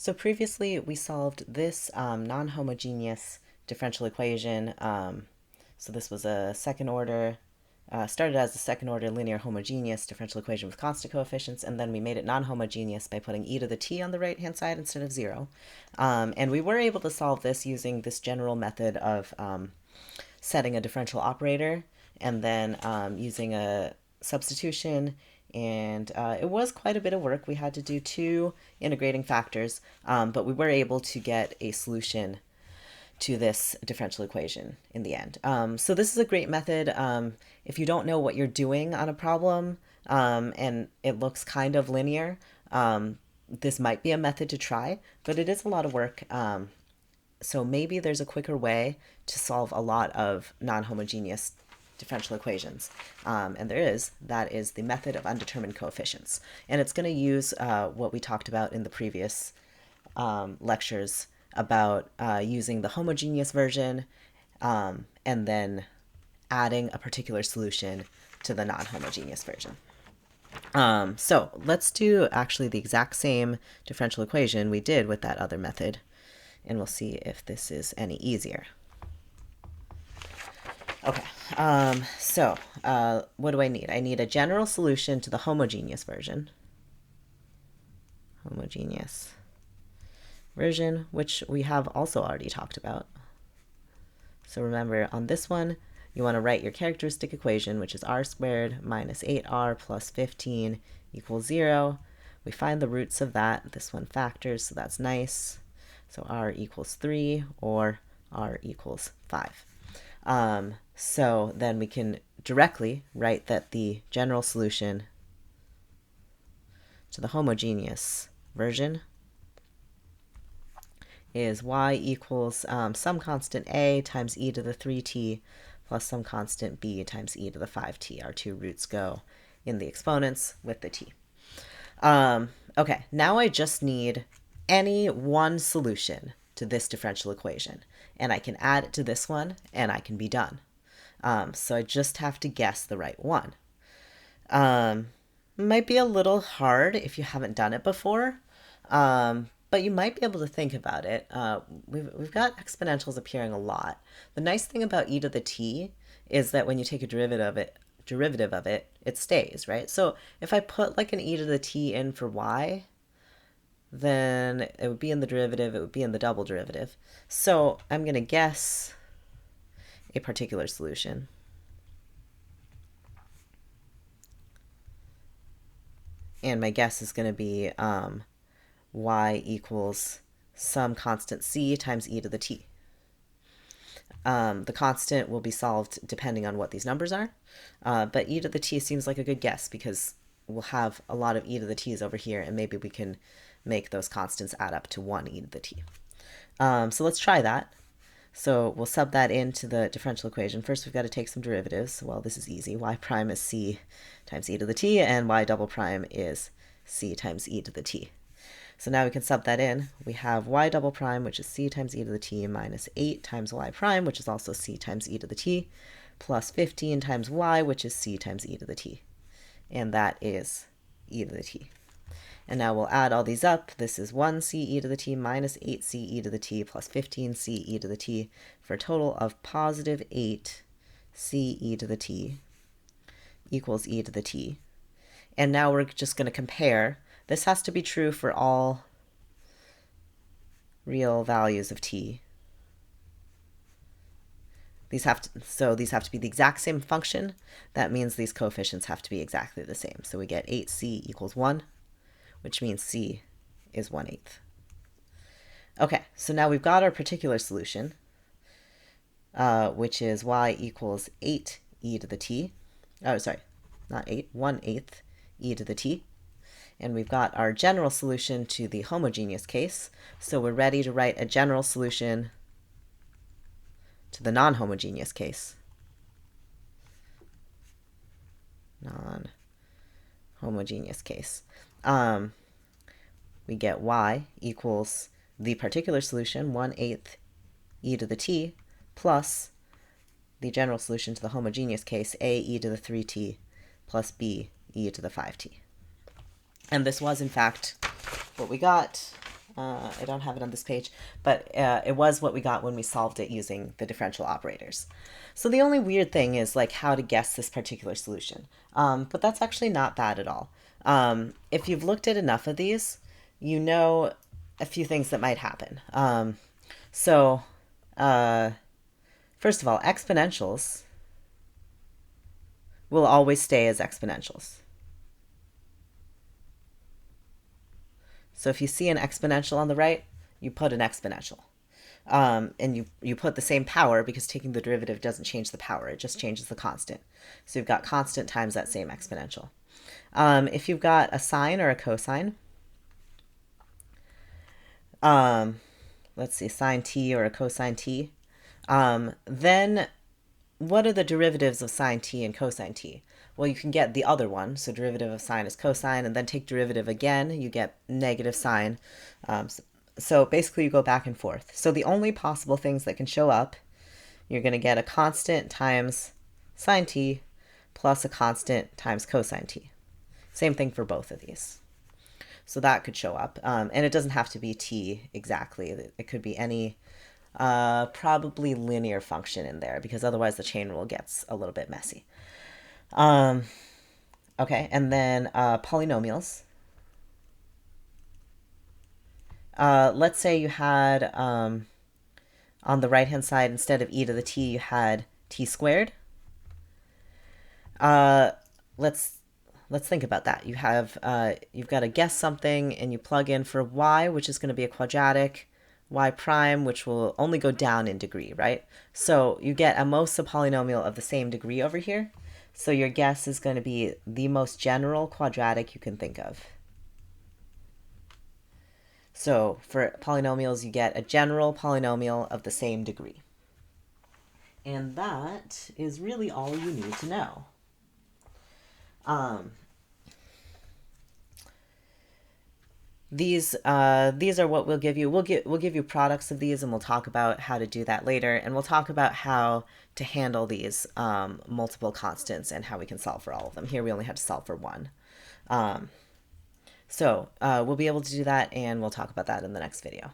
So previously we solved this non-homogeneous differential equation. So this was a second order, started as a second order linear homogeneous differential equation with constant coefficients, and then we made it non-homogeneous by putting e to the t on the right hand side instead of 0. And we were able to solve this using this general method of setting a differential operator and then using a substitution, and it was quite a bit of work. We had to do 2 integrating factors, but we were able to get a solution to this differential equation in the end. So this is a great method if you don't know what you're doing on a problem and it looks kind of linear. This might be a method to try, but it is a lot of work. So maybe there's a quicker way to solve a lot of non-homogeneous differential equations. And there is. That is the method of undetermined coefficients. And it's going to use what we talked about in the previous lectures about using the homogeneous version and then adding a particular solution to the non-homogeneous version. So let's do actually the exact same differential equation we did with that other method, and we'll see if this is any easier. Okay, so what do I need? I need a general solution to the homogeneous version. Homogeneous version, which we have also already talked about. So remember, on this one, you want to write your characteristic equation, which is r squared minus 8r plus 15 equals 0. We find the roots of that. This one factors, so that's nice. So r equals 3 or r equals 5. So then we can directly write that the general solution to the homogeneous version is y equals some constant a times e to the 3t plus some constant b times e to the 5t. Our 2 roots go in the exponents with the t. Okay, now I just need any one solution to this differential equation, and I can add it to this one, and I can be done. So I just have to guess the right one. Might be a little hard if you haven't done it before, but you might be able to think about it. We've got exponentials appearing a lot. The nice thing about e to the t is that when you take a derivative of it, it stays, right? So if I put like an e to the t in for y, then it would be in the derivative, it would be in the double derivative. So I'm going to guess a particular solution. And my guess is going to be y equals some constant c times e to the t. The constant will be solved depending on what these numbers are, but e to the t seems like a good guess because we'll have a lot of e to the t's over here, and maybe we can make those constants add up to 1 e to the t. So let's try that. So we'll sub that into the differential equation. First, we've got to take some derivatives. Well, this is easy. Y prime is c times e to the t, and y double prime is c times e to the t. So now we can sub that in. We have y double prime, which is c times e to the t, minus 8 times y prime, which is also c times e to the t, plus 15 times y, which is c times e to the t. And that is e to the t. And now we'll add all these up. This is 1c e to the t minus 8c e to the t plus 15c e to the t for a total of positive 8c e to the t equals e to the t. And now we're just going to compare. This has to be true for all real values of t. These have to be the exact same function. That means these coefficients have to be exactly the same. So we get 8c equals 1, which means c is 1/8. Okay, so now we've got our particular solution, which is y equals 8 e to the t. Oh, sorry, not 8, 1/8 e to the t. And we've got our general solution to the homogeneous case. So we're ready to write a general solution to the non-homogeneous case. Non-homogeneous case. We get y equals the particular solution, 1/8 e to the t, plus the general solution to the homogeneous case, a e to the 3t plus b e to the 5t. And this was, in fact, what we got. I don't have it on this page, but it was what we got when we solved it using the differential operators. So the only weird thing is like how to guess this particular solution. But that's actually not bad at all. If you've looked at enough of these, you know a few things that might happen. So first of all, exponentials will always stay as exponentials. So if you see an exponential on the right, you put an exponential. And you put the same power because taking the derivative doesn't change the power, it just changes the constant. So you've got constant times that same exponential. If you've got a sine or a cosine, let's see, sine t or a cosine t, then what are the derivatives of sine t and cosine t? Well, you can get the other one. So derivative of sine is cosine, and then take derivative again, you get negative sine. So basically you go back and forth. So the only possible things that can show up, you're going to get a constant times sine t plus a constant times cosine t. Same thing for both of these. So that could show up. And it doesn't have to be t exactly. It could be any probably linear function in there, because otherwise the chain rule gets a little bit messy. Okay, and then polynomials. Let's say you had on the right-hand side, instead of e to the t, you had t squared. Let's think about that. You have you've got to guess something, and you plug in for y, which is going to be a quadratic, y prime, which will only go down in degree, right? So you get a most polynomial of the same degree over here. So your guess is going to be the most general quadratic you can think of. So for polynomials, you get a general polynomial of the same degree. And that is really all you need to know. These are what we'll give you. We'll give you products of these, and we'll talk about how to do that later. And we'll talk about how to handle these multiple constants and how we can solve for all of them. Here we only have to solve for one. So we'll be able to do that, and we'll talk about that in the next video.